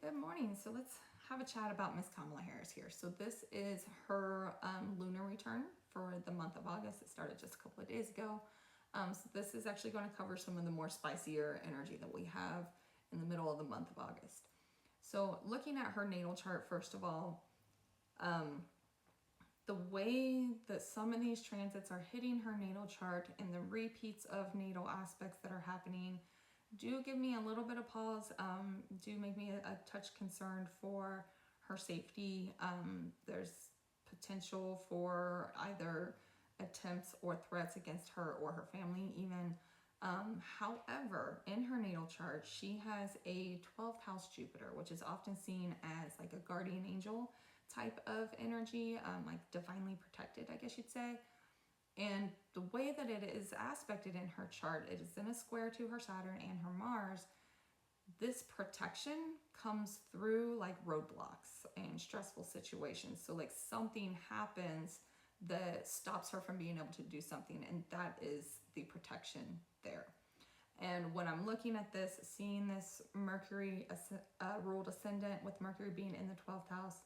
Good morning. So let's have a chat about Miss Kamala Harris here. So this is her lunar return for the month of August. It started just a couple of days ago. So this is actually going to cover some of the more spicier energy that we have in the middle of the month of August. So looking at her natal chart, first of all, the way that some of these transits are hitting her natal chart and the repeats of natal aspects that are happening do give me a little bit of pause, do make me a touch concerned for her safety. There's potential for either attempts or threats against her or her family even. However, in her natal chart, she has a 12th house Jupiter, which is often seen as like a guardian angel type of energy, like divinely protected, I guess you'd say. And the way that it is aspected in her chart, it is in a square to her Saturn and her Mars. This protection comes through like roadblocks and stressful situations. So like something happens that stops her from being able to do something, and that is the protection there. And when I'm looking at this, seeing this Mercury ruled ascendant with Mercury being in the 12th house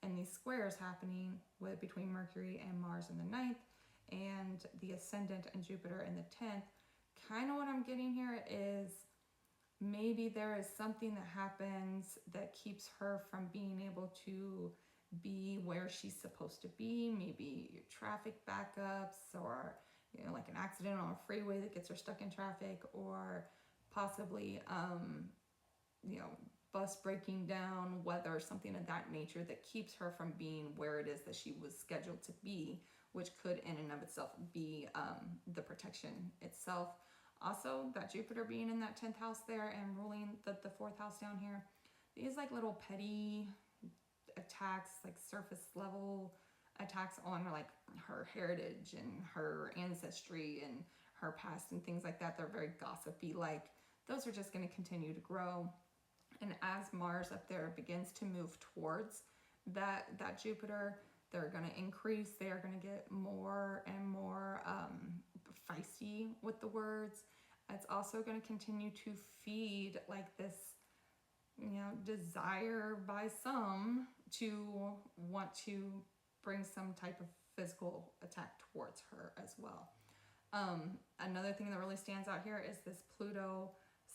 and these squares happening with between Mercury and Mars in the 9th, and the ascendant and Jupiter in the 10th, kind of what I'm getting here is maybe there is something that happens that keeps her from being able to be where she's supposed to be. Maybe traffic backups, or like an accident on a freeway that gets her stuck in traffic, or possibly bus breaking down, weather, something of that nature that keeps her from being where it is that she was scheduled to be, which could in and of itself be the protection itself. Also, that Jupiter being in that 10th house there and ruling the 4th house down here, these like little petty attacks, like surface level attacks on like her heritage and her ancestry and her past and things like that, they're very gossipy, like those are just going to continue to grow. And as Mars up there begins to move towards that Jupiter, they're going to increase. They are going to get more and more feisty with the words. It's also going to continue to feed like this, desire by some to want to bring some type of physical attack towards her as well. Another thing that really stands out here is this Pluto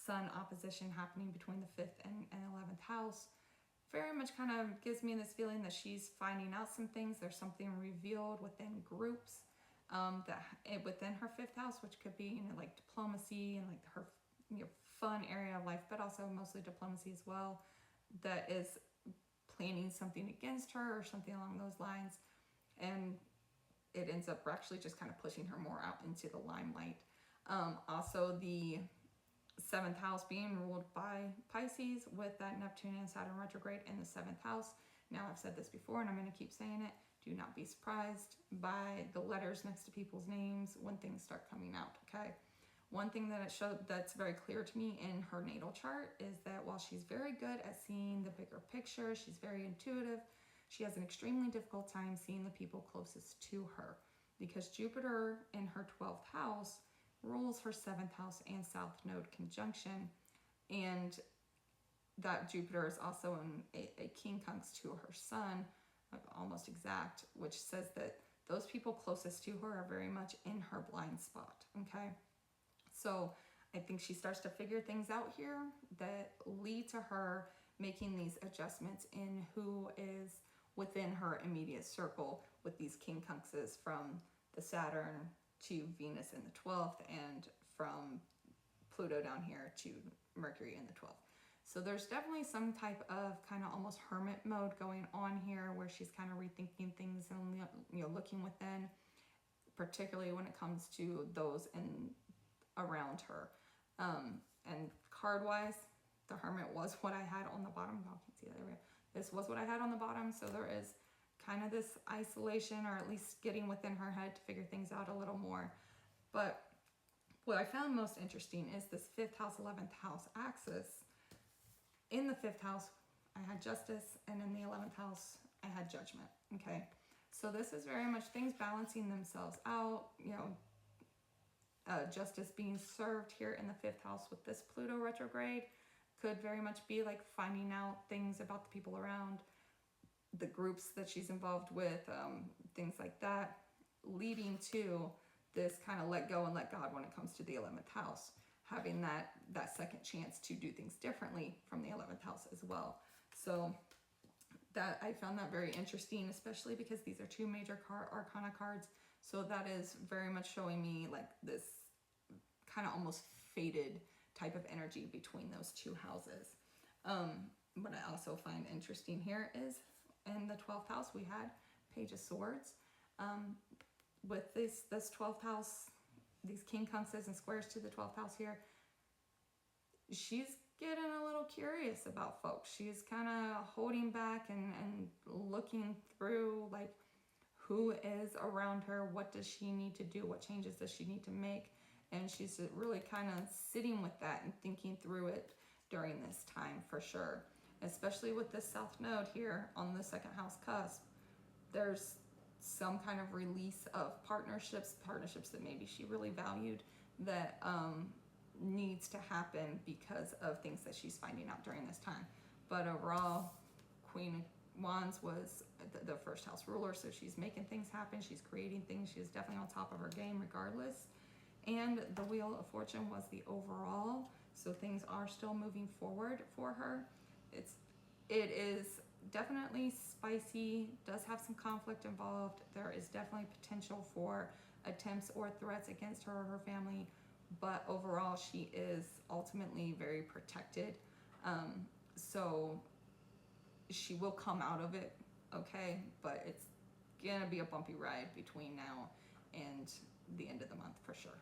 Sun opposition happening between the 5th and 11th house. Very much kind of gives me this feeling that she's finding out some things. There's something revealed within groups within her 5th house, which could be like diplomacy and like her fun area of life, but also mostly diplomacy as well, that is planning something against her or something along those lines, and it ends up actually just kind of pushing her more out into the limelight. Also, the 7th house being ruled by Pisces with that Neptune and Saturn retrograde in the 7th house. Now, I've said this before and I'm going to keep saying it. Do not be surprised by the letters next to people's names when things start coming out, okay? One thing that it showed that's very clear to me in her natal chart is that while she's very good at seeing the bigger picture, she's very intuitive, she has an extremely difficult time seeing the people closest to her, because Jupiter in her 12th house rules her 7th house and South Node conjunction, and that Jupiter is also in a quincunx to her Sun, almost exact, which says that those people closest to her are very much in her blind spot, okay? So I think she starts to figure things out here that lead to her making these adjustments in who is within her immediate circle with these quincunxes from the Saturn to Venus in the 12th and from Pluto down here to Mercury in the 12th. So there's definitely some type of kind of almost hermit mode going on here, where she's kind of rethinking things and looking within, particularly when it comes to those in around her. And card wise, the hermit was what I had on the bottom. Oh, I can't see that. There we go. This was what I had on the bottom. So there is kind of this isolation, or at least getting within her head to figure things out a little more. But what I found most interesting is this 5th house, 11th house axis. In the 5th house, I had justice, and in the 11th house, I had judgment, okay? So this is very much things balancing themselves out, justice being served here in the 5th house with this Pluto retrograde could very much be like finding out things about the people around, the groups that she's involved with, things like that, leading to this kind of let go and let God when it comes to the 11th house, having that second chance to do things differently from the 11th house as well. So that I found that very interesting, especially because these are two major arcana cards. So that is very much showing me like this kind of almost faded type of energy between those two houses. What I also find interesting here is in the 12th house, we had Page of Swords. With this 12th house, these quincunxes and squares to the 12th house here, she's getting a little curious about folks. She's kind of holding back and looking through like who is around her, what does she need to do, what changes does she need to make, and she's really kind of sitting with that and thinking through it during this time for sure. Especially with this south node here on the second house cusp, there's some kind of release of partnerships that maybe she really valued that needs to happen because of things that she's finding out during this time. But overall, Queen of Wands was the first house ruler, so she's making things happen, she's creating things, she's definitely on top of her game regardless. And the Wheel of Fortune was the overall, so things are still moving forward for her. It is definitely spicy, does have some conflict involved. There is definitely potential for attempts or threats against her or her family, but overall she is ultimately very protected. So she will come out of it okay, but it's gonna be a bumpy ride between now and the end of the month for sure.